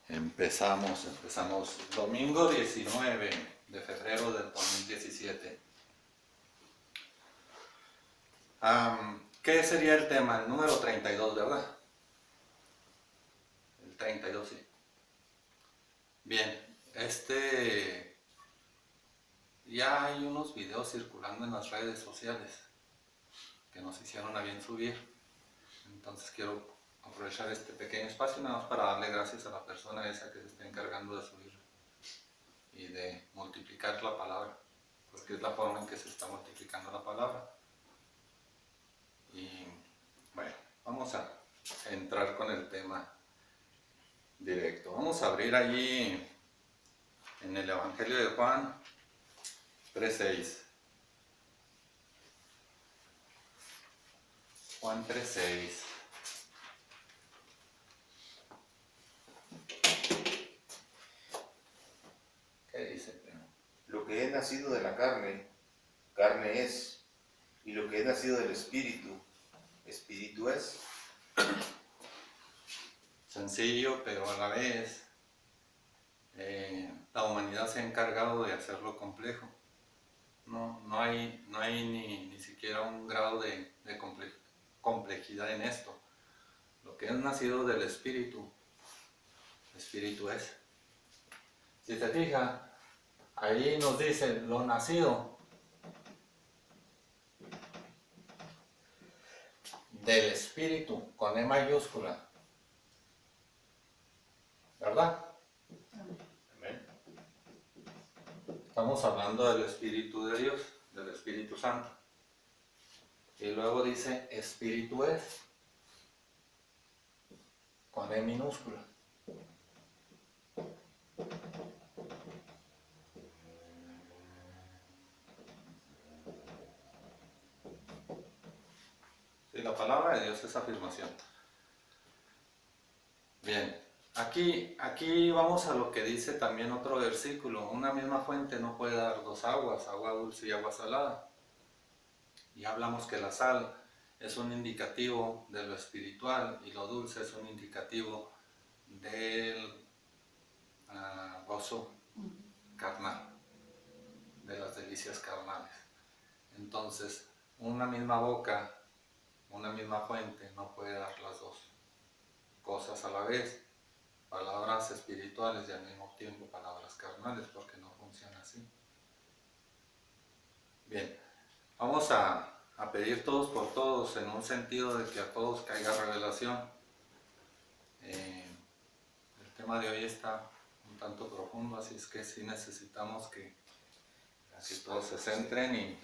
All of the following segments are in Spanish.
Empezamos domingo 19 de febrero del 2017. ¿Qué sería el tema? El número 32, ¿verdad? El 32, sí. Bien, ya hay unos videos circulando en las redes sociales que nos hicieron a bien subir. Entonces quiero aprovechar este pequeño espacio nada más para darle gracias a la persona esa que se está encargando de subir y de multiplicar la palabra, porque es la forma en que se está multiplicando la palabra. Y bueno, vamos a entrar con el tema directo. Vamos a abrir allí en el Evangelio de Juan 3:6. Juan 3:6. ¿Qué dice, primo? Lo que es nacido de la carne, carne es, y lo que es nacido del Espíritu, Espíritu es. Sencillo, pero a la vez la humanidad se ha encargado de hacerlo complejo. No hay ni siquiera un grado de complejidad en esto. Lo que es nacido del Espíritu, Espíritu es. Si se fija, ahí nos dice lo nacido del Espíritu, con E mayúscula, ¿verdad? Amén. Estamos hablando del Espíritu de Dios, del Espíritu Santo. Y luego dice Espíritu es, con E minúscula. Sí, la palabra de Dios es afirmación. Bien, aquí vamos a lo que dice también otro versículo. Una misma fuente no puede dar dos aguas, agua dulce y agua salada. Y hablamos que la sal es un indicativo de lo espiritual y lo dulce es un indicativo del gozo carnal, de las delicias carnales. Entonces, una misma boca, una misma fuente no puede dar las dos cosas a la vez, palabras espirituales y al mismo tiempo palabras carnales, porque no funciona así. Bien, vamos a pedir todos por todos en un sentido de que a todos caiga revelación. El tema de hoy está un tanto profundo, así es que sí necesitamos que todos se centren y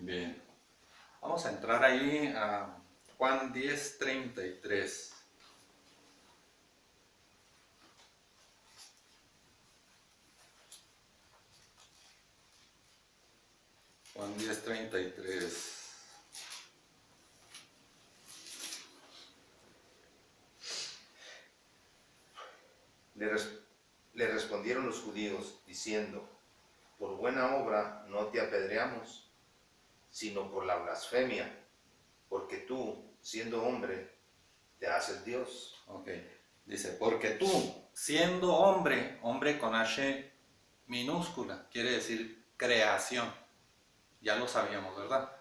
bien. Vamos a entrar ahí a Juan 10:33. Juan 10:33. Le respondieron los judíos, diciendo, por buena obra no te apedreamos, sino por la blasfemia, porque tú, siendo hombre, te haces Dios. Ok, dice, porque tú, siendo hombre, hombre con H minúscula, quiere decir creación. Ya lo sabíamos, ¿verdad?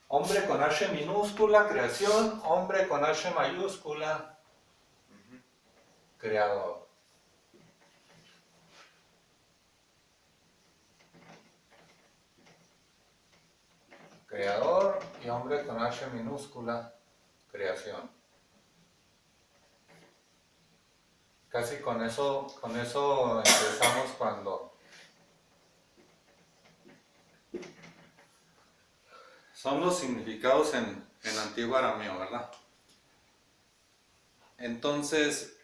Hombre con H minúscula, creación, hombre con H mayúscula, creador. Creador y hombre con H minúscula, creación. Casi con eso empezamos cuando son los significados en antiguo arameo, ¿verdad? Entonces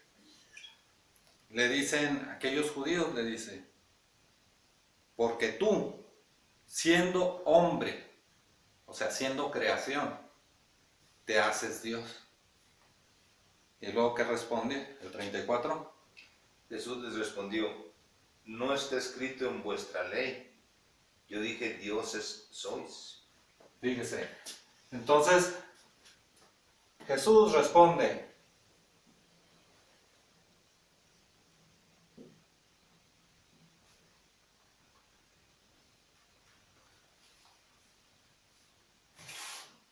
le dicen, aquellos judíos le dicen, porque tú, siendo hombre, o sea, siendo creación, te haces Dios. Y luego, ¿qué responde? El 34. Jesús les respondió, no está escrito en vuestra ley. Yo dije, dioses sois. Fíjese. Entonces, Jesús responde,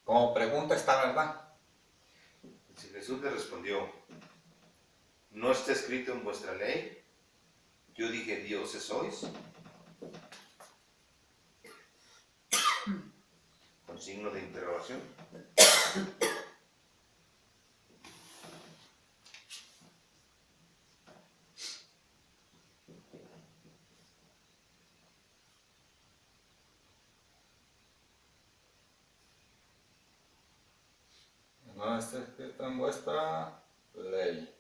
como pregunta está, ¿verdad? Si Jesús les respondió, ¿no está escrito en vuestra ley? Yo dije, dioses sois. Con signo de interrogación. No está escrito en vuestra ley.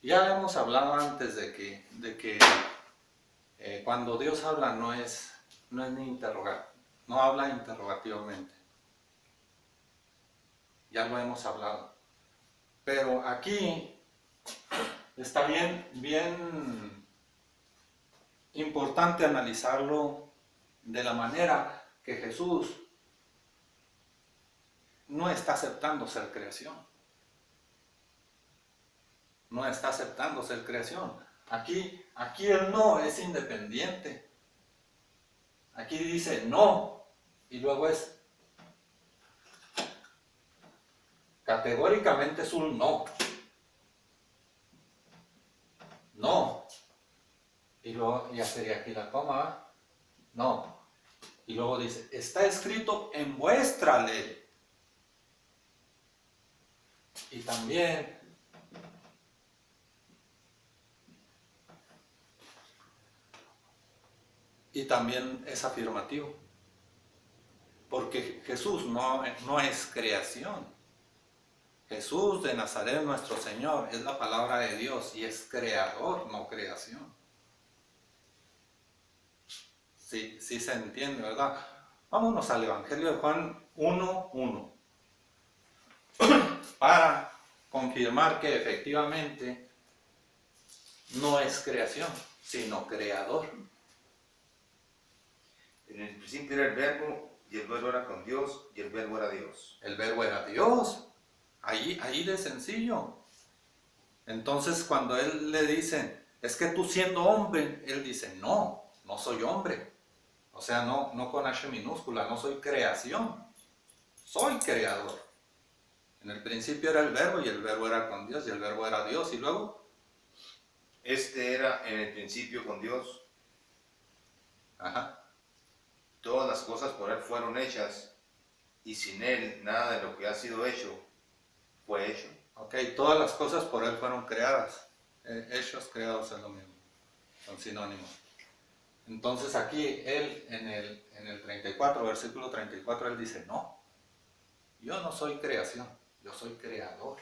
Ya hemos hablado antes de que cuando Dios habla no es ni interrogar, no habla interrogativamente. Ya lo hemos hablado. Pero aquí está bien importante analizarlo de la manera que Jesús no está aceptando ser creación. No está aceptando ser creación. Aquí el no es independiente. Aquí dice no y luego es categóricamente es un no. No. Y luego ya sería aquí la coma, ¿verdad? No. Y luego dice, está escrito en vuestra ley. Y también es afirmativo. Porque Jesús no es creación. Jesús de Nazaret, nuestro Señor, es la palabra de Dios y es creador, no creación. Sí se entiende, ¿verdad? Vámonos al Evangelio de Juan 1:1 para confirmar que efectivamente no es creación, sino creador. En el principio era el verbo, y el verbo era con Dios, y el verbo era Dios. El verbo era Dios. Ahí de sencillo. Entonces cuando él le dicen, es que tú siendo hombre, él dice, no soy hombre. O sea, no con H minúscula, no soy creación, soy creador. En el principio era el verbo y el verbo era con Dios y el verbo era Dios. Y luego, Este era en el principio con Dios. ajá, Todas las cosas por Él fueron hechas, y sin Él nada de lo que ha sido hecho fue hecho. ok, todas las cosas por él fueron creadas. Hechos, creados es lo mismo, son sinónimos. Entonces aquí él en el 34, versículo 34, él dice, no, yo no soy creación, yo soy creador.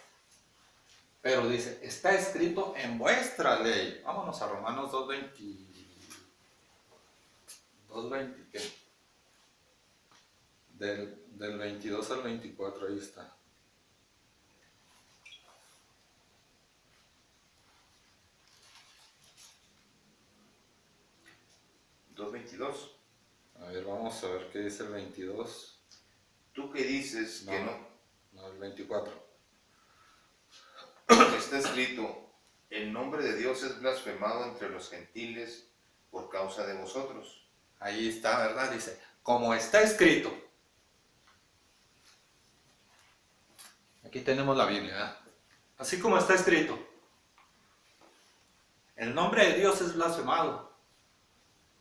Pero dice, está escrito en vuestra ley. Vámonos a Romanos 2:20. 2:20, ¿qué? Del 22 al 24, ahí está. A ver, vamos a ver qué dice el 22. Tú que dices que no, No, el 24. está escrito, el nombre de Dios es blasfemado entre los gentiles por causa de vosotros. Ahí está, ¿verdad? Dice, como está escrito. Aquí tenemos la Biblia, ¿verdad? Así como está escrito. El nombre de Dios es blasfemado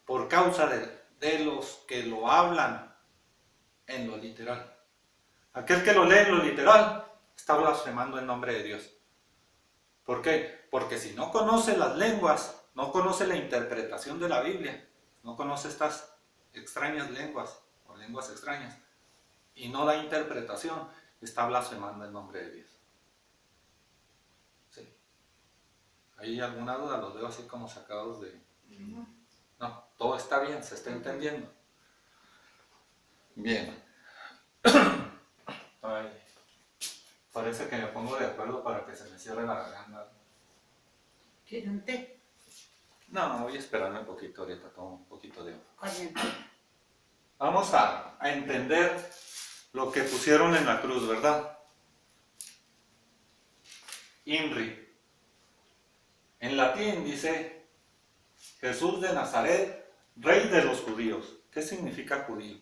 por causa de los que lo hablan en lo literal. Aquel que lo lee en lo literal está blasfemando el nombre de Dios. ¿Por qué? Porque si no conoce las lenguas, no conoce la interpretación de la Biblia, no conoce estas extrañas lenguas o lenguas extrañas y no da interpretación, está blasfemando el nombre de Dios. Sí. ¿Hay alguna duda? Los veo así como sacados de... No, todo está bien, se está entendiendo. Bien. Ay, parece que me pongo de acuerdo para que se me cierre la garganta. ¿Quiere un té? No, voy a esperarme un poquito ahorita, tomo un poquito de agua. Caliente. Vamos a entender lo que pusieron en la cruz, ¿verdad? INRI. En latín dice Jesús de Nazaret, Rey de los judíos. ¿Qué significa judío?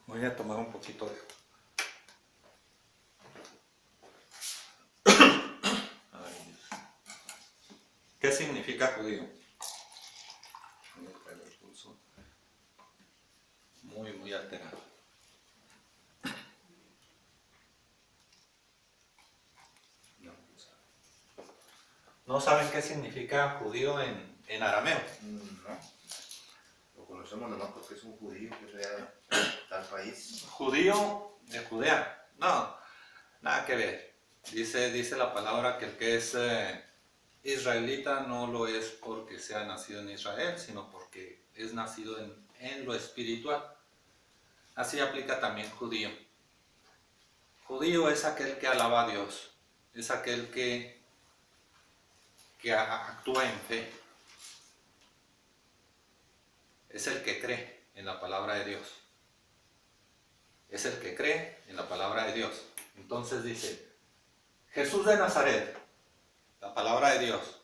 Voy a tomar un poquito de agua. Ay, Dios. ¿Qué significa judío? Voy a traer el pulso muy alterado. ¿No saben qué significa judío en arameo? No. Lo conocemos nomás porque es un judío que es de tal país. Judío de Judea. No, nada que ver. Dice la palabra que el que es israelita no lo es porque sea nacido en Israel, sino porque es nacido en lo espiritual. Así aplica también judío. Judío es aquel que alaba a Dios, es aquel que actúa en fe. Es el que cree en la palabra de Dios. Es el que cree en la palabra de Dios. Entonces dice, Jesús de Nazaret, la palabra de Dios.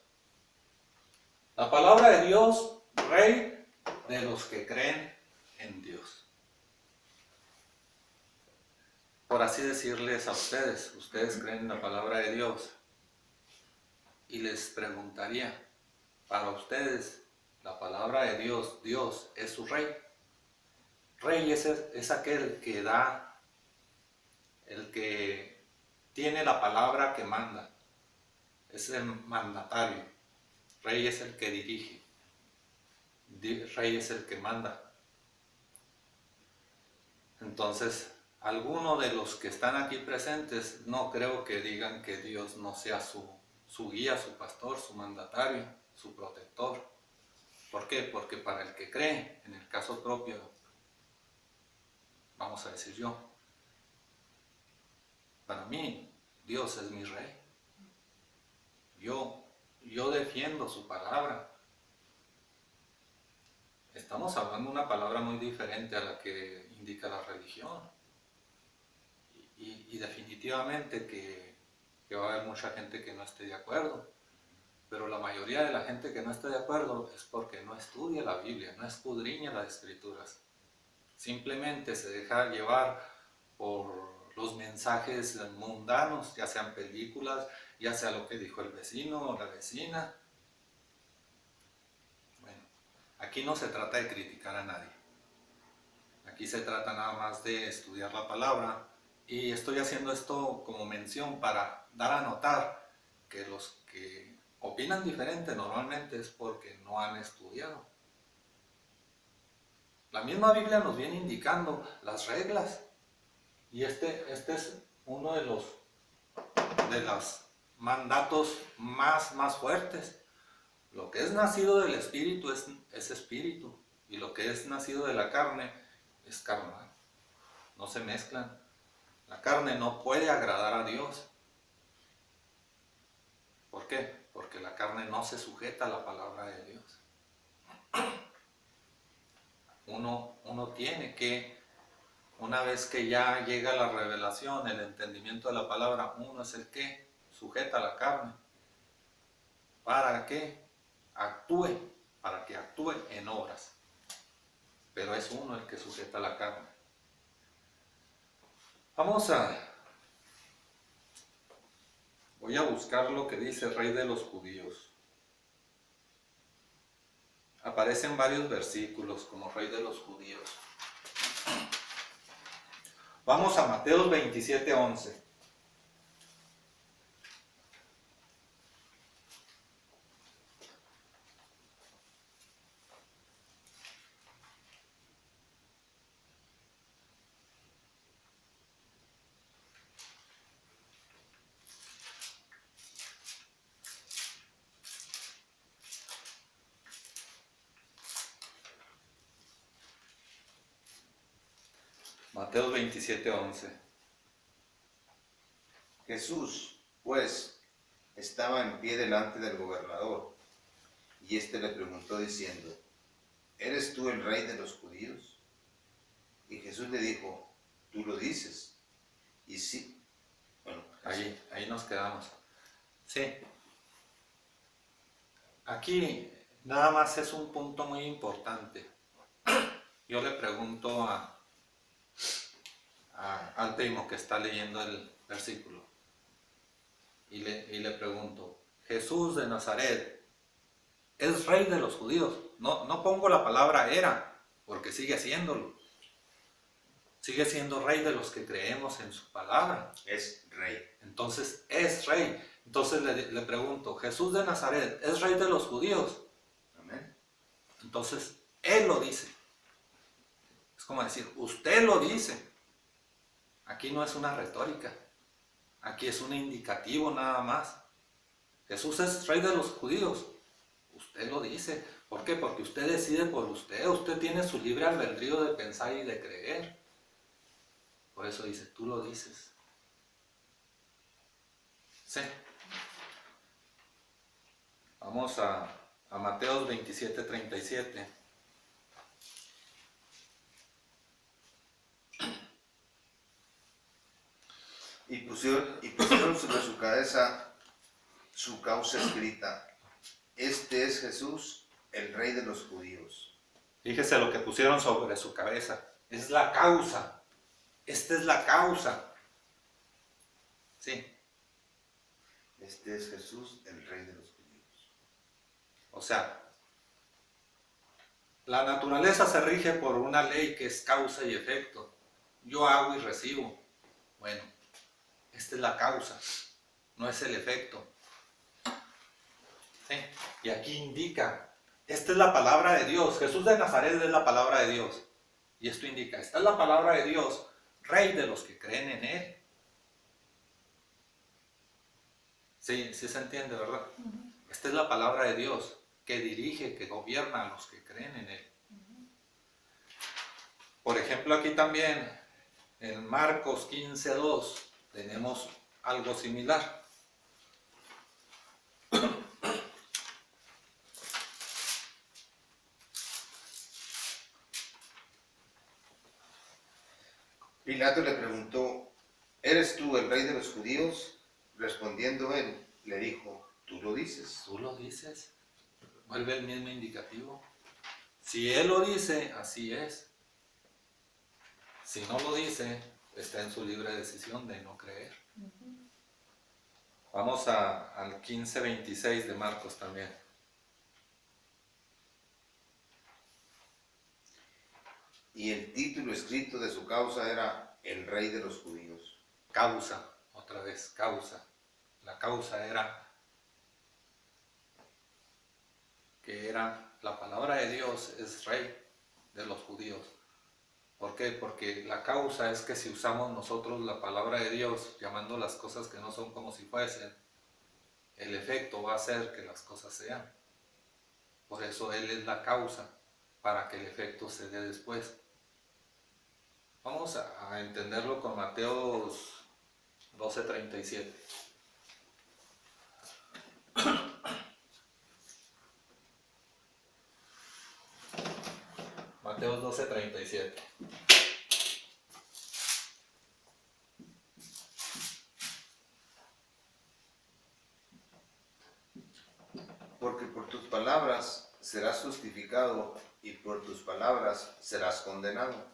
La palabra de Dios, Rey de los que creen en Dios. Por así decirles a ustedes, ustedes creen en la palabra de Dios. Y les preguntaría, para ustedes, la palabra de Dios, Dios es su Rey. Rey es aquel que da, el que tiene la palabra que manda. Es el mandatario. Rey es el que dirige. Rey es el que manda. Entonces, algunos de los que están aquí presentes no creo que digan que Dios no sea su guía, su pastor, su mandatario, su protector. ¿Por qué? Porque para el que cree, en el caso propio, vamos a decir yo, para mí, Dios es mi Rey. Yo defiendo su palabra. Estamos hablando una palabra muy diferente a la que indica la religión. Y definitivamente que va a haber mucha gente que no esté de acuerdo. Pero la mayoría de la gente que no esté de acuerdo es porque no estudia la Biblia, no escudriña las Escrituras. Simplemente se deja llevar por los mensajes mundanos, ya sean películas, ya sea lo que dijo el vecino o la vecina. Bueno, aquí no se trata de criticar a nadie. Aquí se trata nada más de estudiar la palabra. Y estoy haciendo esto como mención para dar a notar que los que opinan diferente normalmente es porque no han estudiado. La misma Biblia nos viene indicando las reglas. Y este es uno de los mandatos más fuertes. Lo que es nacido del espíritu es espíritu. Y lo que es nacido de la carne es carnal. No se mezclan. La carne no puede agradar a Dios. ¿Por qué? Porque la carne no se sujeta a la palabra de Dios. Uno tiene que, una vez que ya llega la revelación, el entendimiento de la palabra, uno es el que sujeta la carne. ¿Para qué? Para que actúe en obras. Pero es uno el que sujeta la carne. Voy a buscar lo que dice Rey de los Judíos. Aparecen varios versículos como Rey de los Judíos. Vamos a Mateo 27:11. Mateo 27:11. Jesús, pues, estaba en pie delante del gobernador, y éste le preguntó diciendo, ¿eres tú el rey de los judíos? Y Jesús le dijo, tú lo dices. Y sí, bueno, Ahí nos quedamos. Sí. Aquí nada más es un punto muy importante. Yo le pregunto al primo que está leyendo el versículo y le pregunto, Jesús de Nazaret, ¿es rey de los judíos? No pongo la palabra era, porque sigue siéndolo. Sigue siendo rey de los que creemos en su palabra. es rey. Entonces es rey. Entonces le pregunto, Jesús de Nazaret, ¿es rey de los judíos? Amén. Entonces él lo dice. Es como decir, usted lo dice. Aquí no es una retórica. Aquí es un indicativo nada más. Jesús es rey de los judíos. Usted lo dice. ¿Por qué? Porque usted decide por usted. Usted tiene su libre albedrío de pensar y de creer. Por eso dice, tú lo dices. Sí. Vamos a Mateo 27:37. Y pusieron sobre su cabeza su causa escrita, este es Jesús, el rey de los judíos. Fíjese lo que pusieron sobre su cabeza. Es la causa. Esta es la causa. Sí. Este es Jesús, el rey de los judíos. O sea, la naturaleza se rige por una ley que es causa y efecto. Yo hago y recibo. Bueno, esta es la causa, no es el efecto. ¿Sí? Y aquí indica, esta es la palabra de Dios. Jesús de Nazaret es la palabra de Dios. Y esto indica, esta es la palabra de Dios, rey de los que creen en Él. Sí, sí se entiende, ¿verdad? Esta es la palabra de Dios que dirige, que gobierna a los que creen en Él. Por ejemplo, aquí también, en Marcos 15:2, tenemos algo similar. Pilato le preguntó, ¿eres tú el rey de los judíos? Respondiendo él, le dijo, tú lo dices. Tú lo dices, vuelve el mismo indicativo. Si Él lo dice, así es. Si no lo dice, está en su libre decisión de no creer. Vamos al 15:26 de Marcos también. Y el título escrito de su causa era el rey de los judíos. Causa, otra vez, causa. La causa era que era la palabra de Dios, es rey de los judíos. ¿Por qué? Porque la causa es que si usamos nosotros la palabra de Dios, llamando las cosas que no son como si fuesen, el efecto va a ser que las cosas sean. Por eso Él es la causa, para que el efecto se dé después. Vamos a entenderlo con Mateo 12:37. Mateo 12:37. Porque por tus palabras serás justificado y por tus palabras serás condenado.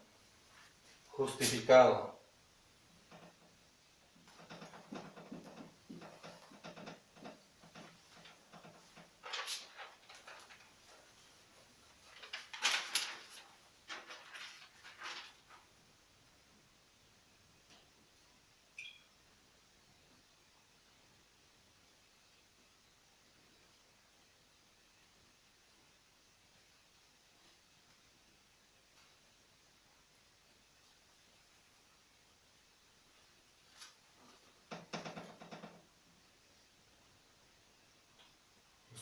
Justificado.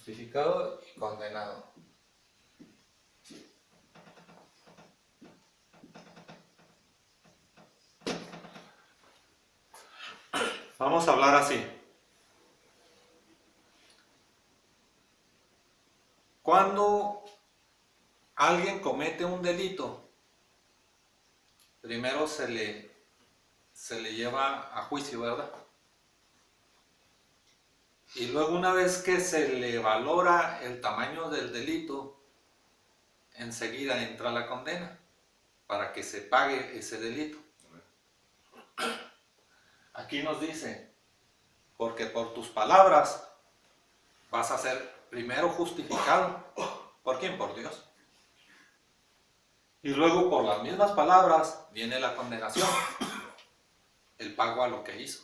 Justificado y condenado. Vamos a hablar así. Cuando alguien comete un delito, primero se le lleva a juicio, ¿verdad? Y luego, una vez que se le valora el tamaño del delito, enseguida entra la condena para que se pague ese delito. Aquí nos dice, porque por tus palabras vas a ser primero justificado. ¿Por quién? Por Dios. Y luego, por las mismas palabras, viene la condenación, el pago a lo que hizo.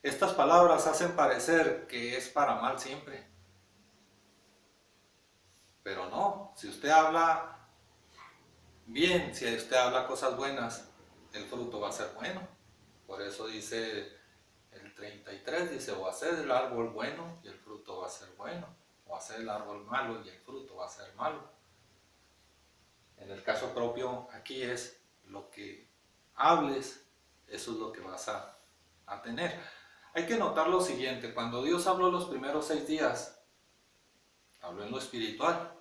Estas palabras hacen parecer que es para mal siempre. Pero no, si usted habla bien, si usted habla cosas buenas, el fruto va a ser bueno. Por eso dice el 33, dice, o hacer el árbol bueno y el fruto va a ser bueno, o hacer el árbol malo y el fruto va a ser malo. En el caso propio, aquí es lo que hables, eso es lo que vas a tener. Hay que notar lo siguiente, cuando Dios habló los primeros 6 días, habló en lo espiritual.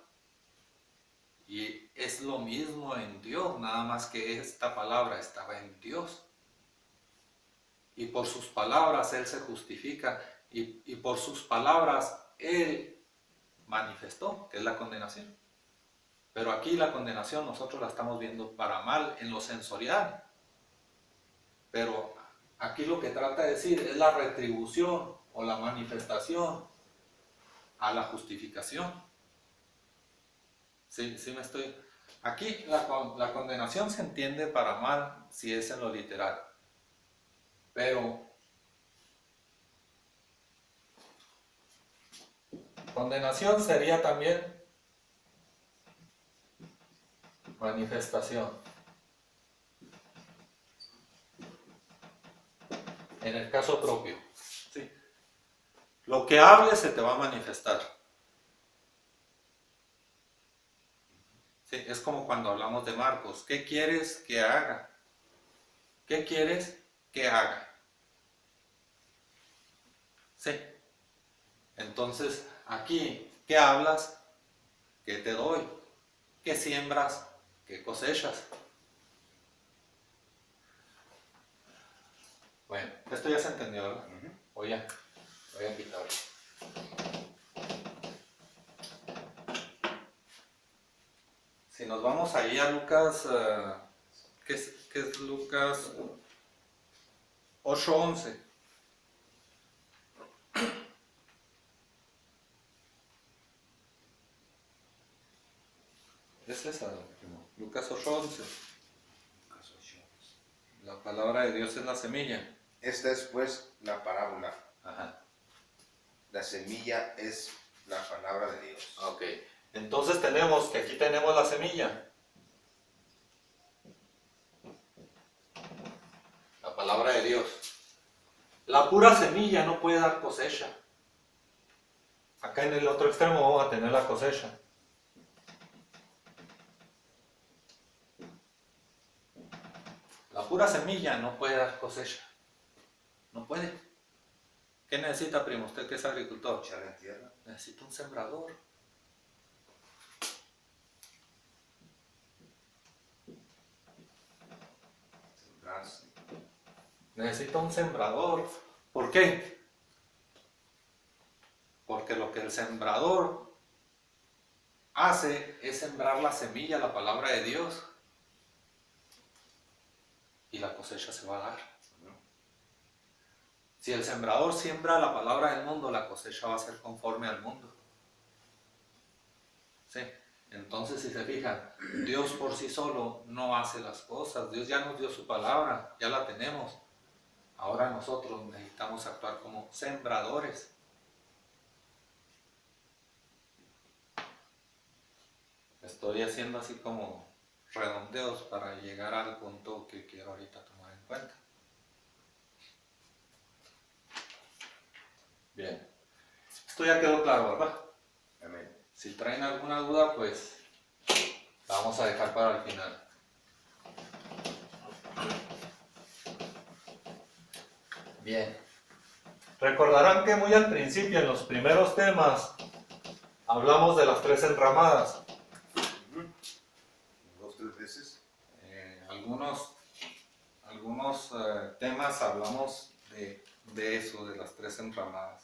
Y es lo mismo en Dios, nada más que esta palabra estaba en Dios. Y por sus palabras Él se justifica, y por sus palabras Él manifestó, que es la condenación. Pero aquí la condenación nosotros la estamos viendo para mal en lo sensorial. Pero aquí lo que trata de decir es la retribución o la manifestación a la justificación. Sí, me estoy... Aquí la condenación se entiende para mal si es en lo literal. Pero condenación sería también manifestación. En el caso propio. ¿Sí? Lo que hables se te va a manifestar. ¿Sí? Es como cuando hablamos de Marcos. ¿Qué quieres que haga? ¿Qué quieres que haga? Sí. Entonces, aquí, ¿qué hablas? ¿Qué te doy? ¿Qué siembras? ¿Qué cosechas? Bueno, esto ya se entendió, ¿verdad? Voy a quitarlo. Si nos vamos ahí a Lucas, ¿qué es Lucas 8:11? Es esa, Lucas 8:11. La palabra de Dios es la semilla. Esta es pues la parábola. Ajá. La semilla es la palabra de Dios. Ok. Entonces tenemos que aquí tenemos la semilla. La palabra de Dios. La pura semilla no puede dar cosecha. Acá en el otro extremo vamos a tener la cosecha. La pura semilla no puede dar cosecha. No puede. ¿Qué necesita, primo? Usted que es agricultor. Echarle en tierra. Necesita un sembrador. Sembrarse. Necesita un sembrador. ¿Por qué? Porque lo que el sembrador hace es sembrar la semilla, la palabra de Dios. Y la cosecha se va a dar. Si el sembrador siembra la palabra del mundo, la cosecha va a ser conforme al mundo. ¿Sí? Entonces, si se fijan, Dios por sí solo no hace las cosas. Dios ya nos dio su palabra, ya la tenemos. Ahora nosotros necesitamos actuar como sembradores. Estoy haciendo así como redondeos para llegar al punto que quiero ahorita tomar en cuenta. Bien. Esto ya quedó claro, ¿verdad? Amén. Si traen alguna duda, pues la vamos a dejar para el final. Bien. Recordarán que muy al principio, en los primeros temas, hablamos de las tres enramadas. Dos, tres veces. Algunos temas hablamos de eso, de las tres enramadas.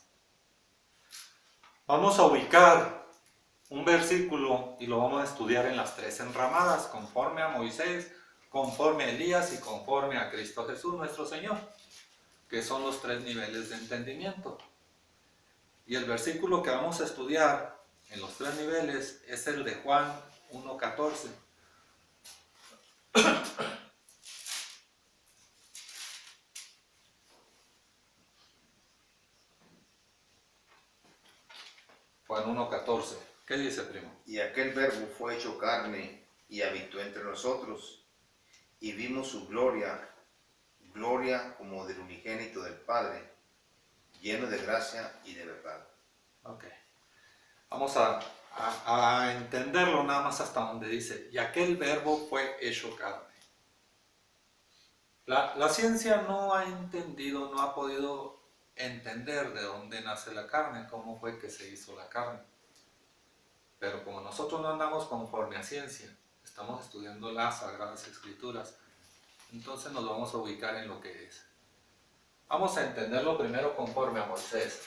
Vamos a ubicar un versículo y lo vamos a estudiar en las tres enramadas, conforme a Moisés, conforme a Elías y conforme a Cristo Jesús nuestro Señor, que son los tres niveles de entendimiento. Y el versículo que vamos a estudiar en los tres niveles es el de Juan 1:14. Juan 1:14. ¿Qué dice, primo? Y aquel verbo fue hecho carne y habitó entre nosotros, y vimos su gloria, gloria como del unigénito del Padre, lleno de gracia y de verdad. Ok. Vamos a entenderlo nada más hasta donde dice, y aquel verbo fue hecho carne. La ciencia no ha entendido, no ha podido entender de dónde nace la carne, cómo fue que se hizo la carne. Pero como nosotros no andamos conforme a ciencia, estamos estudiando las Sagradas Escrituras, entonces nos vamos a ubicar en lo que es. Vamos a entenderlo primero conforme a Moisés.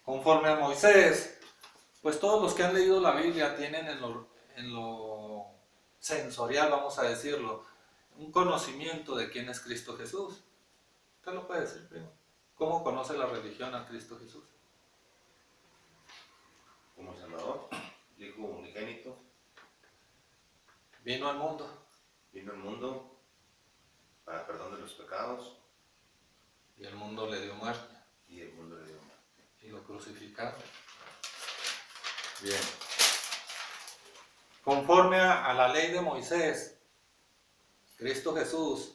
Conforme a Moisés, pues todos los que han leído la Biblia tienen en lo sensorial, vamos a decirlo, un conocimiento de quién es Cristo Jesús. ¿Usted lo puede decir, primo? ¿Cómo conoce la religión a Cristo Jesús? Como Salvador, Hijo unigénito, Vino al mundo vino al mundo para perdón de los pecados, y el mundo le dio muerte y el mundo le dio muerte. y lo crucificaron. Bien. Conforme a la ley de Moisés, Cristo Jesús,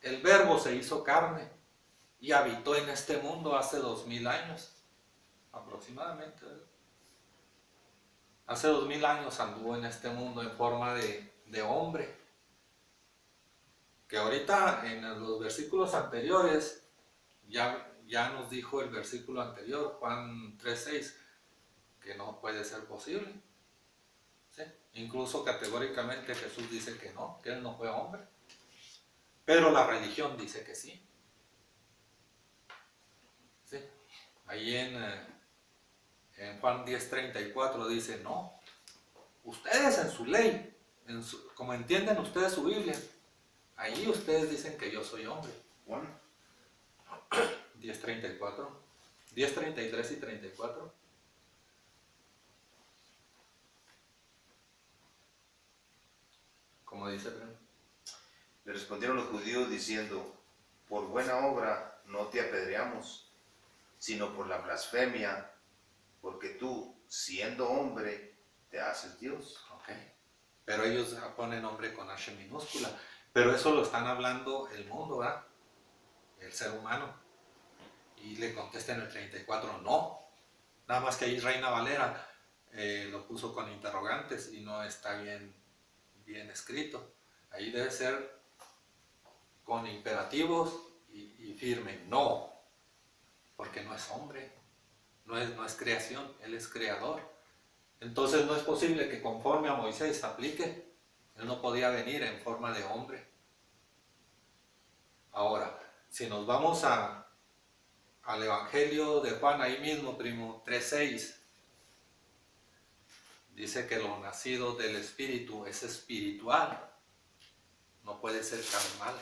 el Verbo se hizo carne y habitó en este mundo hace 2000 años, aproximadamente. Hace 2000 años anduvo en este mundo en forma de hombre. Que ahorita en los versículos anteriores, ya nos dijo el versículo anterior, Juan 3:6, que no puede ser posible. ¿Sí? Incluso categóricamente Jesús dice que no, que él no fue hombre. Pero la religión dice que sí. ¿Sí? Ahí en Juan 10:34 dice, no, ustedes en su ley, como entienden ustedes su Biblia, ahí ustedes dicen que yo soy hombre. Juan 10:34, 10:33 y 34. Como dice, le respondieron los judíos diciendo, por buena obra no te apedreamos, sino por la blasfemia, porque tú, siendo hombre, te haces Dios. ok. Pero ellos ponen hombre con H minúscula. Pero eso lo están hablando el mundo, ¿verdad? El ser humano. Y le contesta en el 34, no. Nada más que ahí Reina Valera lo puso con interrogantes y no está bien escrito. Ahí debe ser con imperativos y firme, no. Porque no es hombre, no es creación, él es creador. Entonces no es posible que conforme a Moisés aplique. Él no podía venir en forma de hombre. Ahora, si nos vamos al Evangelio de Juan, ahí mismo, primo, 3:6, dice que lo nacido del Espíritu es espiritual, no puede ser carnal.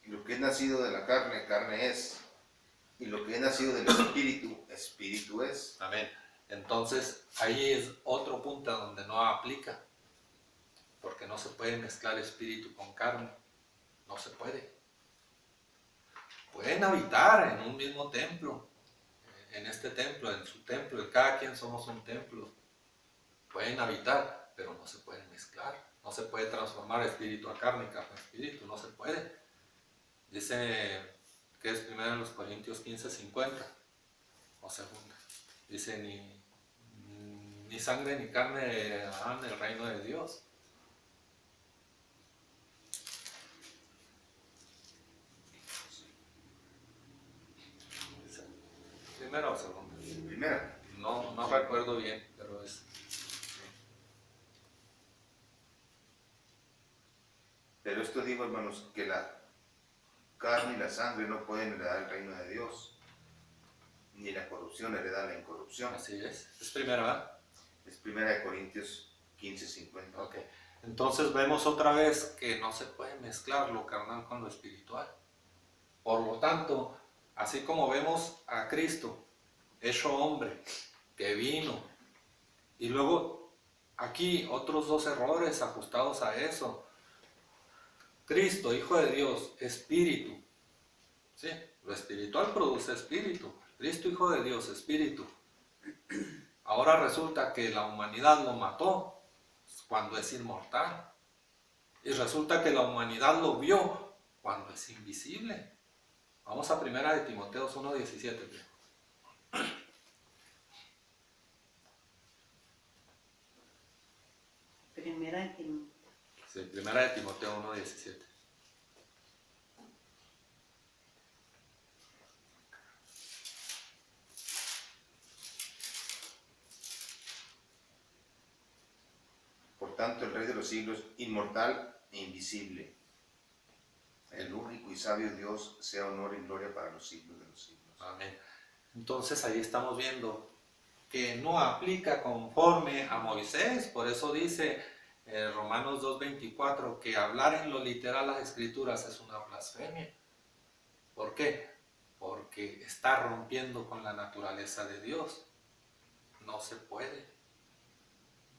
Y lo que es nacido de la carne, carne es. Y lo que es nacido del Espíritu, Espíritu es. Amén. Entonces, ahí es otro punto donde no aplica, porque no se puede mezclar espíritu con carne, no se puede. Pueden habitar en un mismo templo, en este templo, en su templo, en cada quien somos un templo. Pueden habitar, pero no se pueden mezclar, no se puede transformar espíritu a carne, carne a espíritu, no se puede. Dice que es 1 Corintios 15:50 o segunda. Dice ni sangre ni carne heredarán el reino de Dios. ¿Primera o segunda? Primera. No recuerdo bien, pero es... Pero esto digo, hermanos, que la carne y la sangre no pueden heredar el reino de Dios, ni la corrupción heredar la incorrupción. Así es primera, ¿verdad? Es 1 Corintios 15:50. Ok, entonces vemos otra vez que no se puede mezclar lo carnal con lo espiritual. Por lo tanto, así como vemos a Cristo, hecho hombre, que vino, y luego aquí otros dos errores ajustados a eso. Cristo, Hijo de Dios, espíritu. ¿Sí? Lo espiritual produce espíritu. Cristo, Hijo de Dios, espíritu. Ahora resulta que la humanidad lo mató cuando es inmortal. Y resulta que la humanidad lo vio cuando es invisible. Vamos a 1 Timoteo 1:17. Primera de Timoteo. Sí, 1 Timoteo 1:17. Por tanto, el Rey de los siglos, inmortal e invisible, el único y sabio Dios, sea honor y gloria para los siglos de los siglos. Amén. Entonces ahí estamos viendo que no aplica conforme a Moisés. Por eso dice Romanos 2:24 que hablar en lo literal las escrituras es una blasfemia. ¿Por qué? Porque está rompiendo con la naturaleza de Dios. No se puede.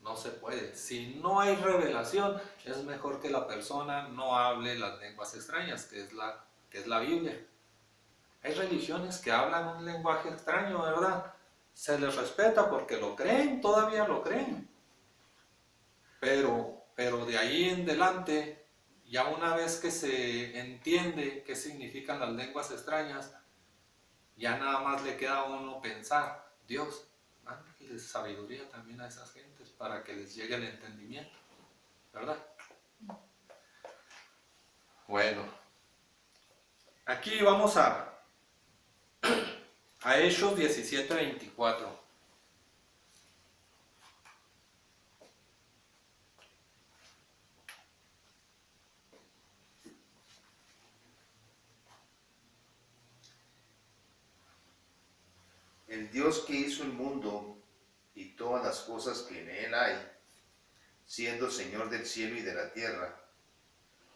No se puede. Si no hay revelación, es mejor que la persona no hable las lenguas extrañas, que es la Biblia. Hay religiones que hablan un lenguaje extraño, ¿verdad? Se les respeta porque lo creen, todavía lo creen. Pero de ahí en adelante, ya una vez que se entiende qué significan las lenguas extrañas, ya nada más le queda a uno pensar, Dios, mándales sabiduría también a esas gentes para que les llegue el entendimiento, ¿verdad? Bueno, aquí vamos a Hechos 17:24. El Dios que hizo el mundo y todas las cosas que en él hay, siendo Señor del cielo y de la tierra,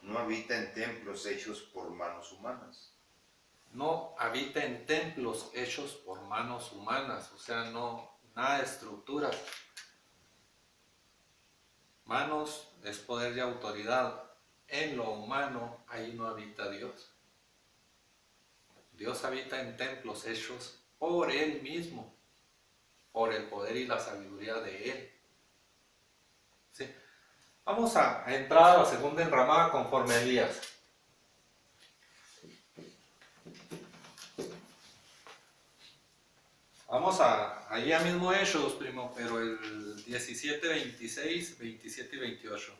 no habita en templos hechos por manos humanas. No habita en templos hechos por manos humanas, o sea, no, nada de estructuras. Manos es poder y autoridad. En lo humano, ahí no habita Dios. Dios habita en templos hechos por Él mismo, por el poder y la sabiduría de Él. ¿Sí? Vamos a entrar a la segunda enramada conforme a Elías. Vamos allá mismo Hechos, primo, pero el 17, 26, 27 y 28.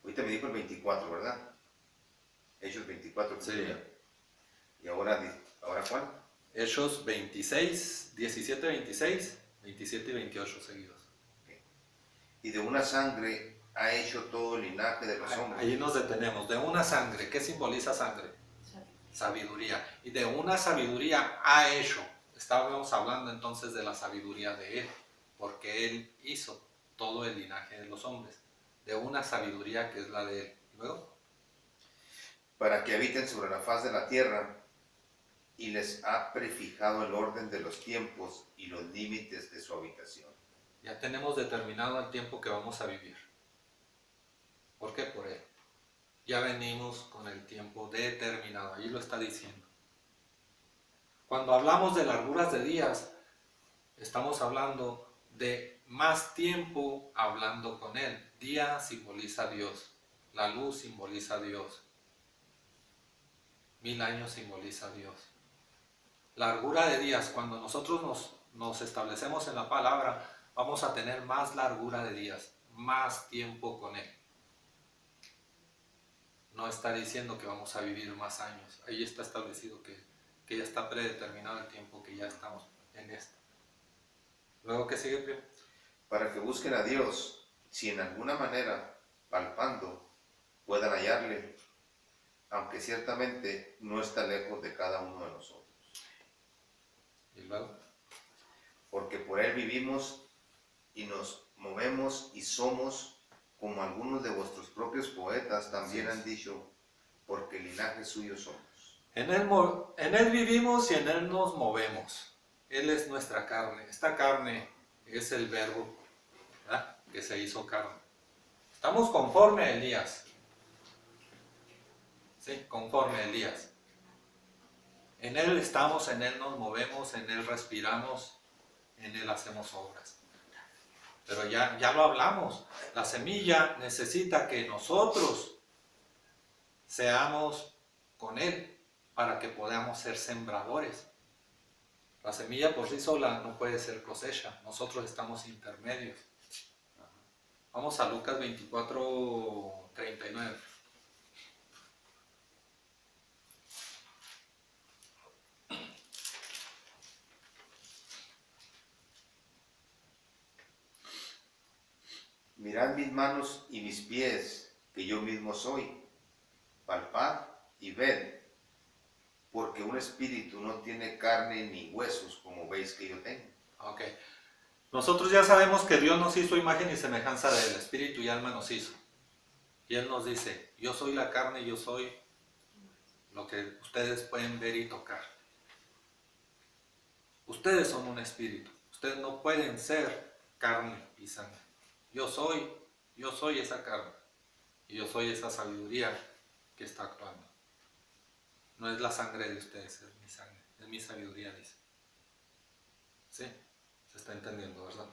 Ahorita me dijo el 24, ¿verdad? Hechos 24. Sí. ¿Y ahora cuál? Hechos 26, 17, 26, 27 y 28 seguidos. Y de una sangre ha hecho todo el linaje de los hombres. Ahí nos detenemos. De una sangre. ¿Qué simboliza sangre? Sabiduría. Y de una sabiduría ha hecho. Estábamos hablando entonces de la sabiduría de Él, porque Él hizo todo el linaje de los hombres. De una sabiduría que es la de Él. Luego, para que habiten sobre la faz de la tierra, y les ha prefijado el orden de los tiempos y los límites de su habitación. ya tenemos determinado el tiempo que vamos a vivir. ¿Por qué? Por Él. Ya venimos con el tiempo determinado, ahí lo está diciendo. Cuando hablamos de larguras de días, estamos hablando de más tiempo hablando con Él. Día simboliza a Dios, La luz simboliza a Dios. 1000 años simboliza a Dios. Largura de días, cuando nosotros nos establecemos en la palabra, vamos a tener más largura de días, más tiempo con Él. No está diciendo que vamos a vivir más años. Ahí está establecido que ya está predeterminado el tiempo que ya estamos en esto. Luego, ¿qué sigue, primo? Para que busquen a Dios, si en alguna manera, palpando, puedan hallarle, aunque ciertamente no está lejos de cada uno de nosotros. Y luego, Porque por Él vivimos y nos movemos y somos, como algunos de vuestros propios poetas también han dicho, porque linaje suyo somos. en él vivimos y en Él nos movemos. Él es nuestra carne. Esta carne es el verbo, ¿verdad?, que se hizo carne. Estamos conforme a Elías. Sí, conforme a Elías. En Él estamos, en Él nos movemos, en Él respiramos, en Él hacemos obras. Pero ya lo hablamos. La semilla necesita que nosotros seamos con Él para que podamos ser sembradores. La semilla por sí sola no puede ser cosecha. Nosotros estamos intermedios. Vamos a Lucas 24:39. Mirad mis manos y mis pies, que yo mismo soy. Palpad y ved, porque un espíritu no tiene carne ni huesos, como veis que yo tengo. Ok. Nosotros ya sabemos que Dios nos hizo imagen y semejanza de Él, espíritu y alma nos hizo. Y Él nos dice, yo soy la carne, yo soy lo que ustedes pueden ver y tocar. Ustedes son un espíritu, ustedes no pueden ser carne y sangre. Yo soy esa carne y yo soy esa sabiduría que está actuando. No es la sangre de ustedes, es mi sangre, es mi sabiduría, dice. ¿Sí? Se está entendiendo, ¿verdad?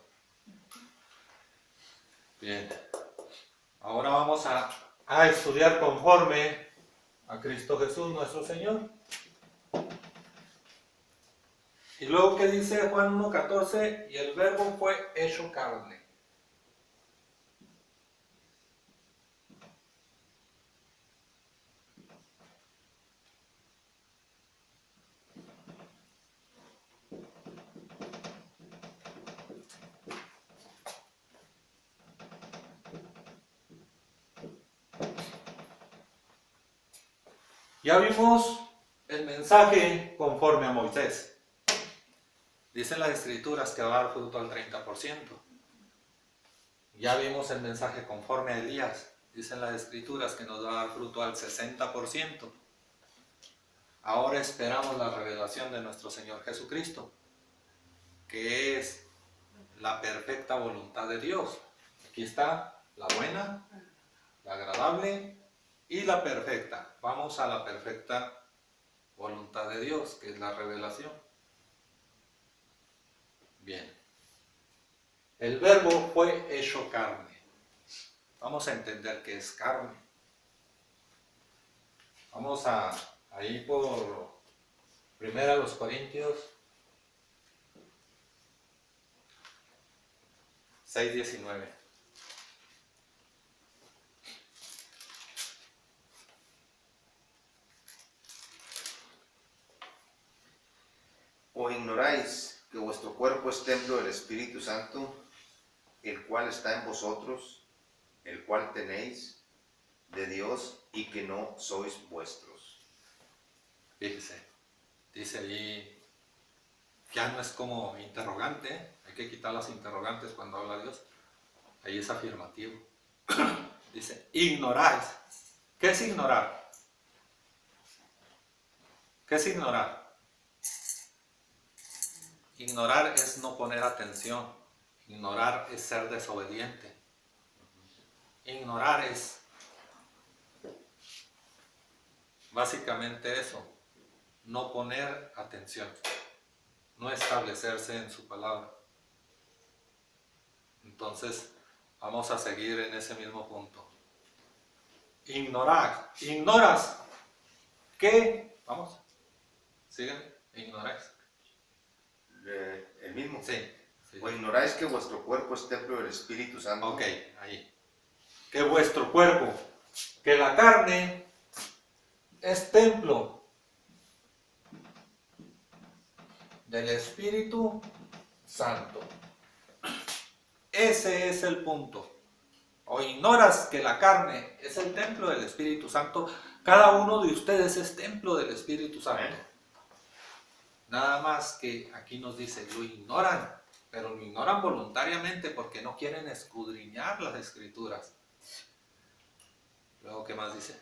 Bien. Ahora vamos a estudiar conforme a Cristo Jesús nuestro Señor. Y luego, ¿qué dice Juan 1:14? Y el verbo fue hecho carne. Ya vimos el mensaje conforme a Moisés. Dicen las escrituras que va a dar fruto al 30%. Ya vimos el mensaje conforme a Elías. Dicen las escrituras que nos va a dar fruto al 60%. Ahora esperamos la revelación de nuestro Señor Jesucristo, que es la perfecta voluntad de Dios. Aquí está la buena, la agradable y la perfecta. Vamos a la perfecta voluntad de Dios, que es la revelación. Bien. El verbo fue hecho carne. Vamos a entender qué es carne. Vamos ahí por 1 Corintios 6:19. ¿O ignoráis que vuestro cuerpo es templo del Espíritu Santo, el cual está en vosotros, el cual tenéis de Dios y que no sois vuestros? Fíjese, dice allí, ya no es como interrogante, hay que quitar las interrogantes cuando habla Dios, ahí es afirmativo. Dice, ignoráis. ¿Qué es ignorar? ¿Qué es ignorar? Ignorar es no poner atención, ignorar es ser desobediente, ignorar es básicamente eso, no poner atención, no establecerse en su palabra. Entonces, vamos a seguir en ese mismo punto. ignoras que, vamos, sígueme, ignoráis. El mismo. Sí, sí. ¿O ignoráis que vuestro cuerpo es templo del Espíritu Santo? Ok, ahí. Que vuestro cuerpo, que la carne es templo del Espíritu Santo. Ese es el punto. O ignoras que la carne es el templo del Espíritu Santo. Cada uno de ustedes es templo del Espíritu Santo. Nada más que aquí nos dice, lo ignoran, pero lo ignoran voluntariamente porque no quieren escudriñar las Escrituras. Luego, ¿qué más dice?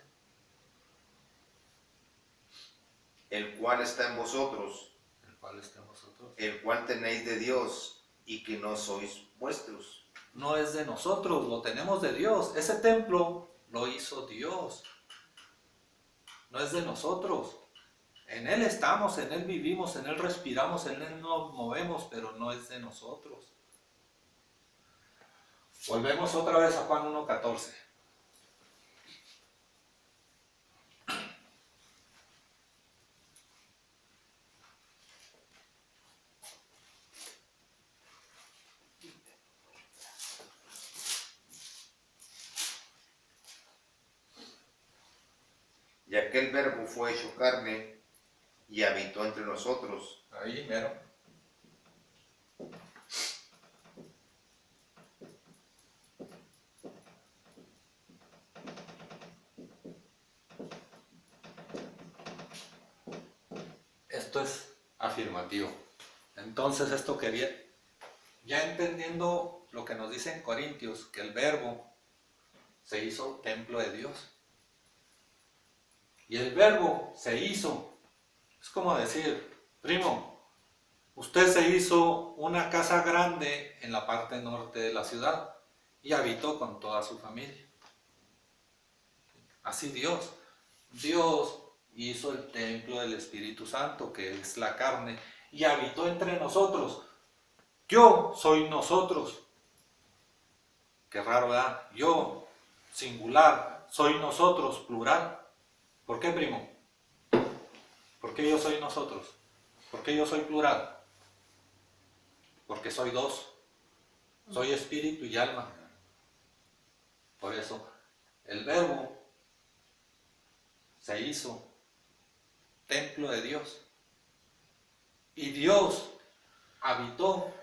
El cual está en vosotros, El cual está en vosotros. el cual tenéis de Dios y que no sois vuestros. No es de nosotros, lo tenemos de Dios. Ese templo lo hizo Dios. No es de nosotros. En Él estamos, en Él vivimos, en Él respiramos, en Él nos movemos, pero no es de nosotros. Volvemos otra vez a Juan 1:14. Y aquel verbo fue hecho carne y habitó entre nosotros. Ahí, mero. Esto es afirmativo. Entonces esto quería, ya entendiendo lo que nos dice en Corintios, que el verbo se hizo templo de Dios. Y el verbo se hizo. Es como decir, primo, usted se hizo una casa grande en la parte norte de la ciudad y habitó con toda su familia. Así Dios. Dios hizo el templo del Espíritu Santo, que es la carne, y habitó entre nosotros. Yo soy nosotros. Qué raro, ¿verdad? Yo, singular, soy nosotros, plural. ¿Por qué, primo? ¿Por qué yo soy nosotros? ¿Por qué yo soy plural? Porque soy dos. Soy espíritu y alma. Por eso, el verbo se hizo templo de Dios. Y Dios habitó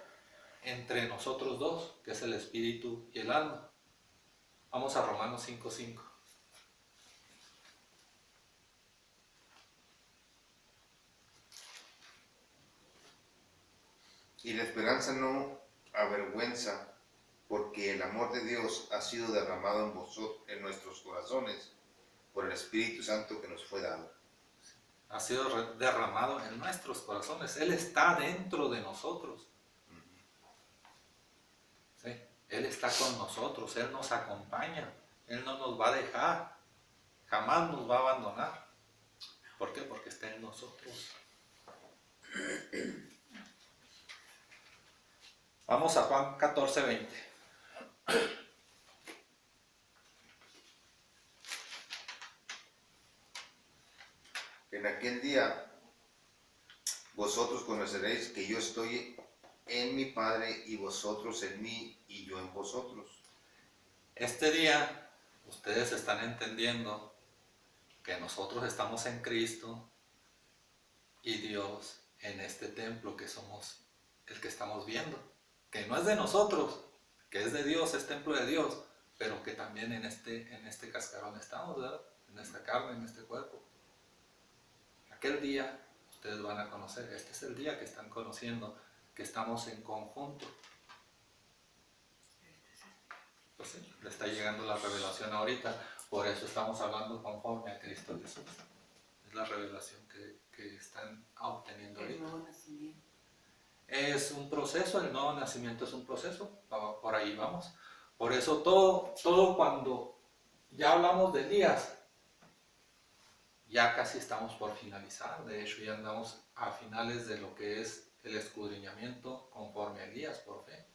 entre nosotros dos, que es el espíritu y el alma. Vamos a Romanos 5:5. Y la esperanza no avergüenza, porque el amor de Dios ha sido derramado en vosotros, en nuestros corazones, por el Espíritu Santo que nos fue dado. Ha sido derramado en nuestros corazones. Él está dentro de nosotros. ¿Sí? Él está con nosotros. Él nos acompaña. Él no nos va a dejar. Jamás nos va a abandonar. ¿Por qué? Porque está en nosotros. Vamos a Juan 14:20. En aquel día vosotros conoceréis que yo estoy en mi Padre y vosotros en mí y yo en vosotros. Este día ustedes están entendiendo que nosotros estamos en Cristo y Dios en este templo que somos el que estamos viendo, que no es de nosotros, que es de Dios, es templo de Dios, pero que también en este cascarón estamos, ¿verdad? En esta carne, en este cuerpo. Aquel día ustedes van a conocer, este es el día que están conociendo, que estamos en conjunto. Pues sí, le está llegando la revelación ahorita, por eso estamos hablando conforme a Cristo Jesús. Es la revelación que están obteniendo El ahorita. nuevo nacimiento. Es un proceso, el nuevo nacimiento es un proceso, por ahí vamos. Por eso todo cuando ya hablamos de Elías, ya casi estamos por finalizar. De hecho, ya andamos a finales de lo que es el escudriñamiento conforme a Elías por fe.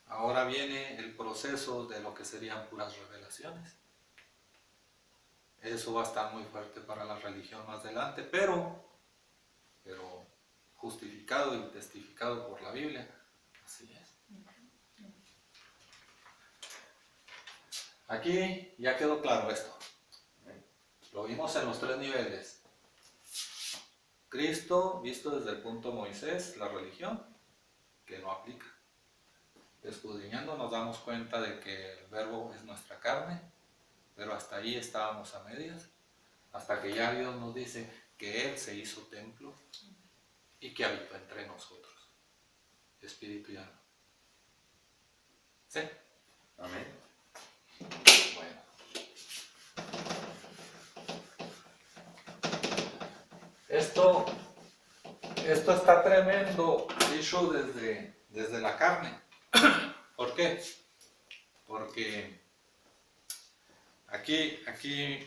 Ahora viene el proceso de lo que serían puras revelaciones. Eso va a estar muy fuerte para la religión más adelante, pero justificado y testificado por la Biblia. Así es. Aquí ya quedó claro esto. Lo vimos en los 3 niveles. Cristo, visto desde el punto de Moisés, la religión, que no aplica. Escudriñando nos damos cuenta de que el verbo es nuestra carne, pero hasta ahí estábamos a medias, hasta que ya Dios nos dice que Él se hizo templo y que habitó entre nosotros, espíritu y alma. ¿Sí? Amén. Bueno. Esto está tremendo, dicho desde la carne. ¿Por qué? Porque aquí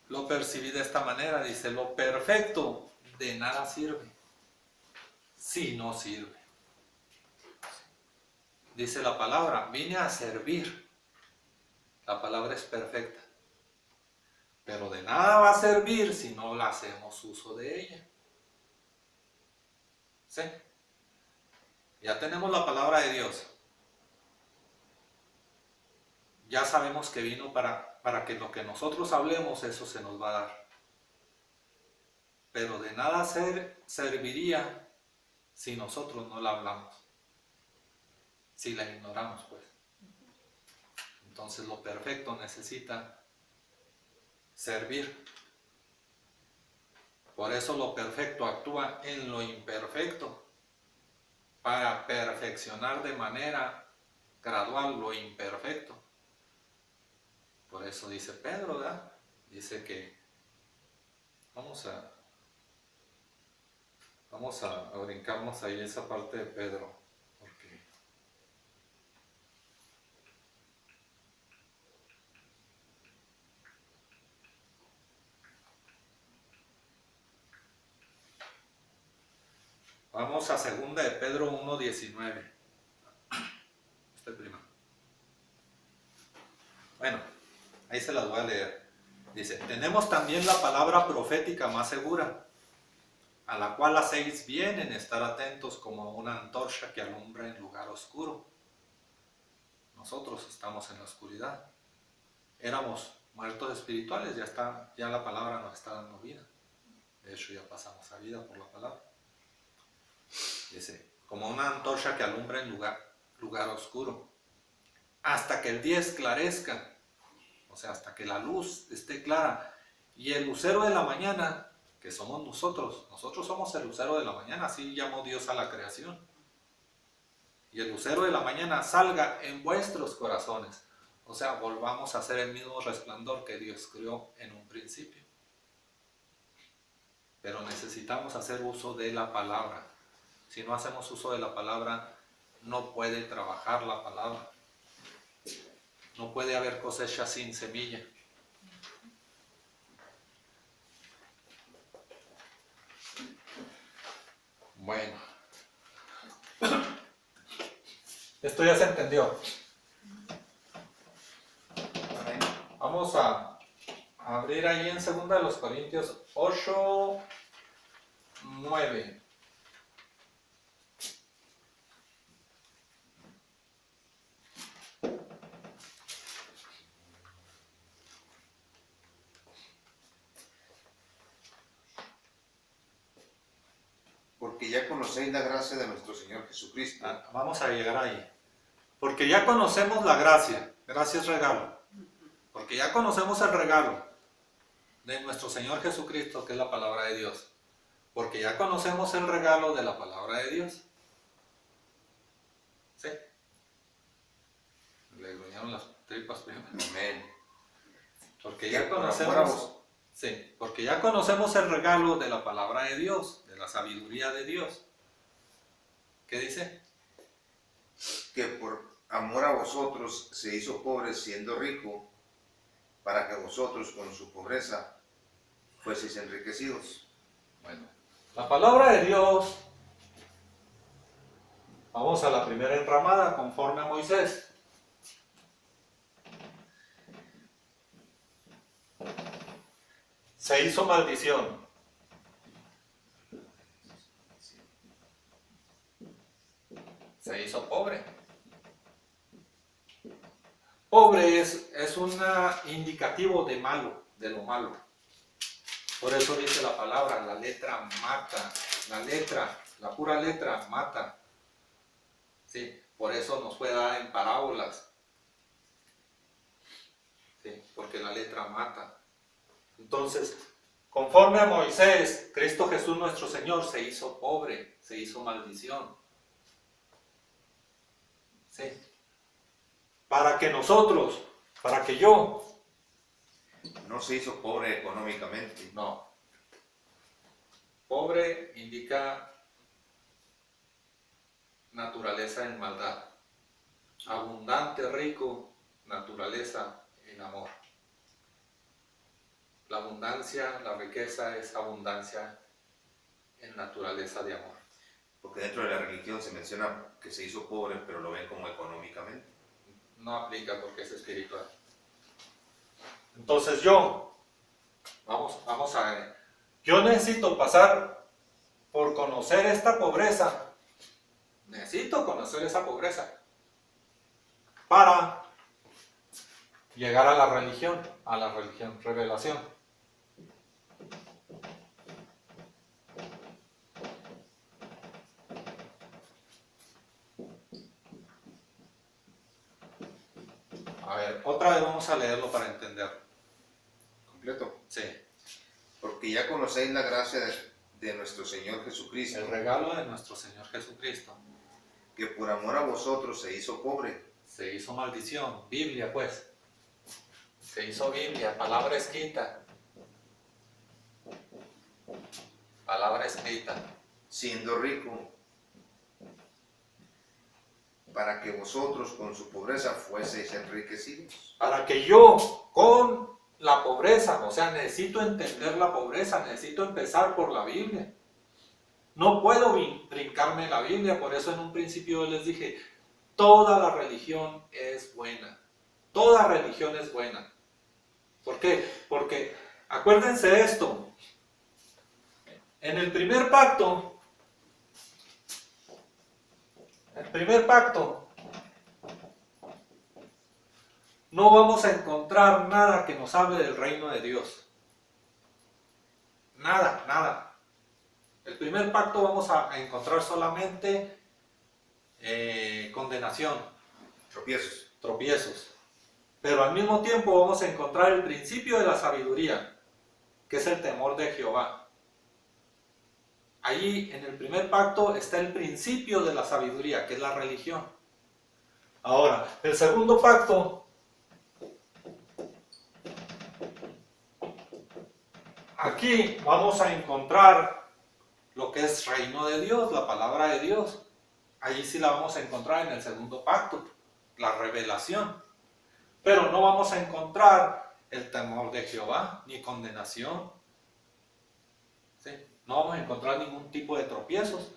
lo percibí de esta manera, dice, lo perfecto de nada sirve si no sirve. Dice la palabra, vine a servir. La palabra es perfecta. Pero de nada va a servir si no la hacemos uso de ella. ¿Sí? Ya tenemos la palabra de Dios. Ya sabemos que vino para que lo que nosotros hablemos, eso se nos va a dar. Pero de nada serviría si nosotros no la hablamos. Si la ignoramos, pues. Entonces lo perfecto necesita servir. Por eso lo perfecto actúa en lo imperfecto, para perfeccionar de manera gradual lo imperfecto. Por eso dice Pedro, ¿verdad? Dice que vamos a brincarnos ahí esa parte de Pedro, porque vamos a 2 de Pedro 1:19. Prima. Bueno, ahí se las voy a leer. Dice, tenemos también la palabra profética más segura, a la cual hacéis bien en estar atentos como una antorcha que alumbra en lugar oscuro. Nosotros estamos en la oscuridad. Éramos muertos espirituales, ya la palabra nos está dando vida. De hecho, ya pasamos a vida por la palabra. Dice, como una antorcha que alumbra en lugar oscuro, hasta que el día esclarezca, o sea, hasta que la luz esté clara, y el lucero de la mañana, que somos nosotros somos el lucero de la mañana, así llamó Dios a la creación, y el lucero de la mañana salga en vuestros corazones, o sea, volvamos a hacer el mismo resplandor que Dios creó en un principio. Pero necesitamos hacer uso de la palabra. Si no hacemos uso de la palabra, no puede trabajar la palabra. No puede haber cosecha sin semilla. Bueno. Esto ya se entendió. Vamos a abrir ahí en 2 de los Corintios 8:9. Porque ya conocéis la gracia de nuestro Señor Jesucristo. Vamos a llegar ahí. Porque ya conocemos la gracia. Gracia es regalo. Porque ya conocemos el regalo de nuestro Señor Jesucristo, que es la palabra de Dios. Porque ya conocemos el regalo de la palabra de Dios. ¿Sí? Le gruñaron las tripas primero. Amén. Porque ya conocemos... Sí, porque ya conocemos el regalo de la palabra de Dios, de la sabiduría de Dios. ¿Qué dice? Que por amor a vosotros se hizo pobre siendo rico, para que vosotros con su pobreza fueseis enriquecidos. Bueno, la palabra de Dios, vamos a la primera enramada conforme a Moisés. Se hizo maldición. Se hizo pobre. Pobre es un indicativo de malo, de lo malo. Por eso dice la palabra, la letra mata. La pura letra mata. Sí, por eso nos puede dar en parábolas. Sí, porque la letra mata. Entonces, conforme a Moisés, Cristo Jesús nuestro Señor se hizo pobre, se hizo maldición. Sí. Para que nosotros, para que yo, No se hizo pobre económicamente. no. Pobre indica naturaleza en maldad. Abundante, rico, naturaleza en amor. La abundancia, la riqueza es abundancia en naturaleza de amor. Porque dentro de la religión se menciona que se hizo pobre, pero lo ven como económicamente. No aplica porque es espiritual. Entonces yo necesito pasar por conocer esta pobreza. Necesito conocer esa pobreza para llegar a la religión, revelación. A ver, otra vez vamos a leerlo para entenderlo. ¿Completo? Sí. Porque ya conocéis la gracia de nuestro Señor Jesucristo, El regalo de nuestro Señor Jesucristo. que por amor a vosotros se hizo pobre, Se hizo maldición, Biblia pues. Se hizo Biblia, palabra escrita. Palabra escrita. siendo rico, para que vosotros con su pobreza fueseis enriquecidos. Para que yo con la pobreza, o sea, necesito entender la pobreza, necesito empezar por la Biblia. No puedo brincarme la Biblia, por eso en un principio les dije, toda la religión es buena. Toda religión es buena. ¿Por qué? Porque acuérdense de esto. En el primer pacto, no vamos a encontrar nada que nos hable del reino de Dios. Nada, nada. El primer pacto vamos a encontrar solamente condenación, Tropiezos. tropiezos. Pero al mismo tiempo vamos a encontrar el principio de la sabiduría, que es el temor de Jehová. Ahí en el primer pacto está el principio de la sabiduría, que es la religión. Ahora, el segundo pacto, aquí vamos a encontrar lo que es reino de Dios, la palabra de Dios. Allí sí la vamos a encontrar en el segundo pacto, la revelación. Pero no vamos a encontrar el temor de Jehová, ni condenación. ¿Sí? No vamos a encontrar ningún tipo de tropiezos.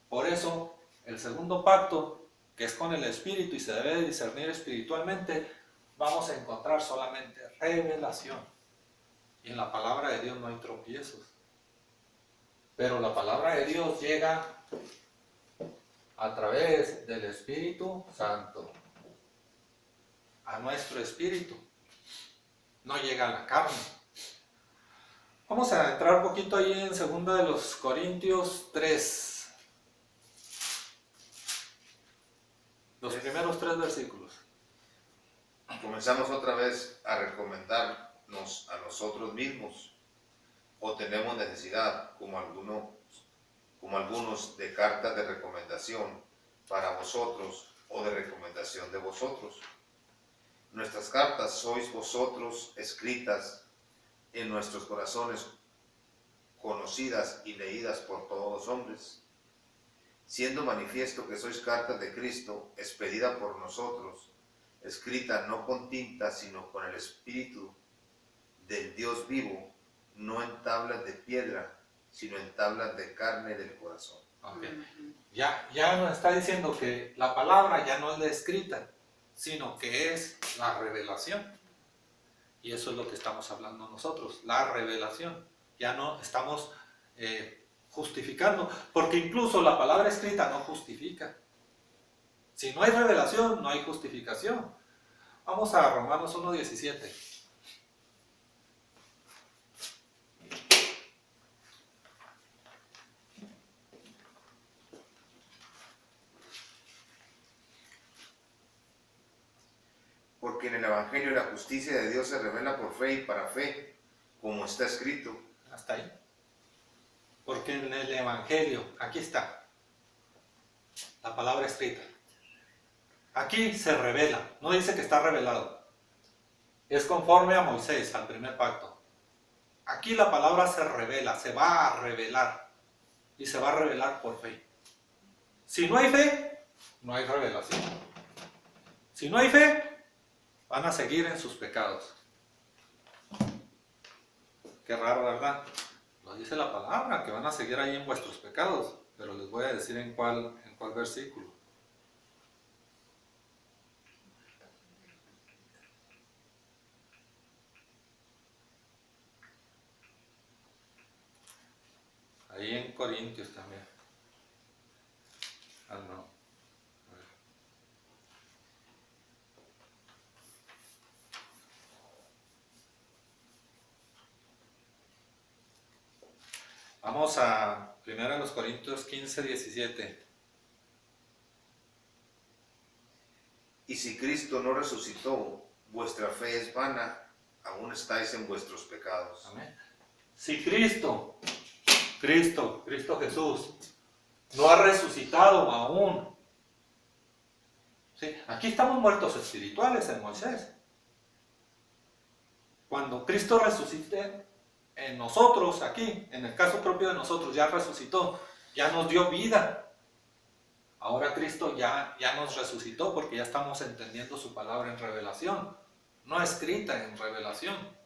Por eso, el segundo pacto, que es con el Espíritu y se debe discernir espiritualmente, vamos a encontrar solamente revelación. Y en la palabra de Dios no hay tropiezos. Pero la palabra de Dios llega a través del Espíritu Santo a nuestro espíritu. No llega a la carne. Vamos a entrar un poquito ahí en 2 Corintios 3. Los primeros 3 versículos. Comenzamos otra vez a recomendarnos a nosotros mismos, o tenemos necesidad, como algunos, de cartas de recomendación para vosotros o de recomendación de vosotros. Nuestras cartas sois vosotros escritas en nuestros corazones, conocidas y leídas por todos los hombres, siendo manifiesto que sois cartas de Cristo, expedida por nosotros, escrita no con tinta, sino con el Espíritu del Dios vivo, no en tablas de piedra, sino en tablas de carne del corazón. Okay. Ya nos está diciendo que la palabra ya no es la escrita, sino que es la revelación. Y eso es lo que estamos hablando nosotros, la revelación. Ya no estamos justificando, porque incluso la palabra escrita no justifica. Si no hay revelación, no hay justificación. Vamos a Romanos 1:17. Porque en el Evangelio la justicia de Dios se revela por fe y para fe, como está escrito. Hasta ahí. Porque en el Evangelio, aquí está, la palabra escrita. Aquí se revela, no dice que está revelado. Es conforme a Moisés, al primer pacto. Aquí la palabra se revela, se va a revelar. Y se va a revelar por fe. Si no hay fe, no hay revelación. Si no hay fe, van a seguir en sus pecados. Qué raro, ¿verdad? Lo dice la palabra, que van a seguir ahí en vuestros pecados. Pero les voy a decir en cuál versículo. Ahí en Corintios también. Ah, no. A ver. Vamos a 1 Corintios 15:17. Y si Cristo no resucitó, vuestra fe es vana, aún estáis en vuestros pecados. Amén. Si Cristo Jesús, no ha resucitado aún. ¿Sí? Aquí estamos muertos espirituales en Moisés. Cuando Cristo resucite en nosotros, aquí, en el caso propio de nosotros, ya resucitó, ya nos dio vida. Ahora Cristo ya nos resucitó porque ya estamos entendiendo su palabra en revelación, no escrita en revelación.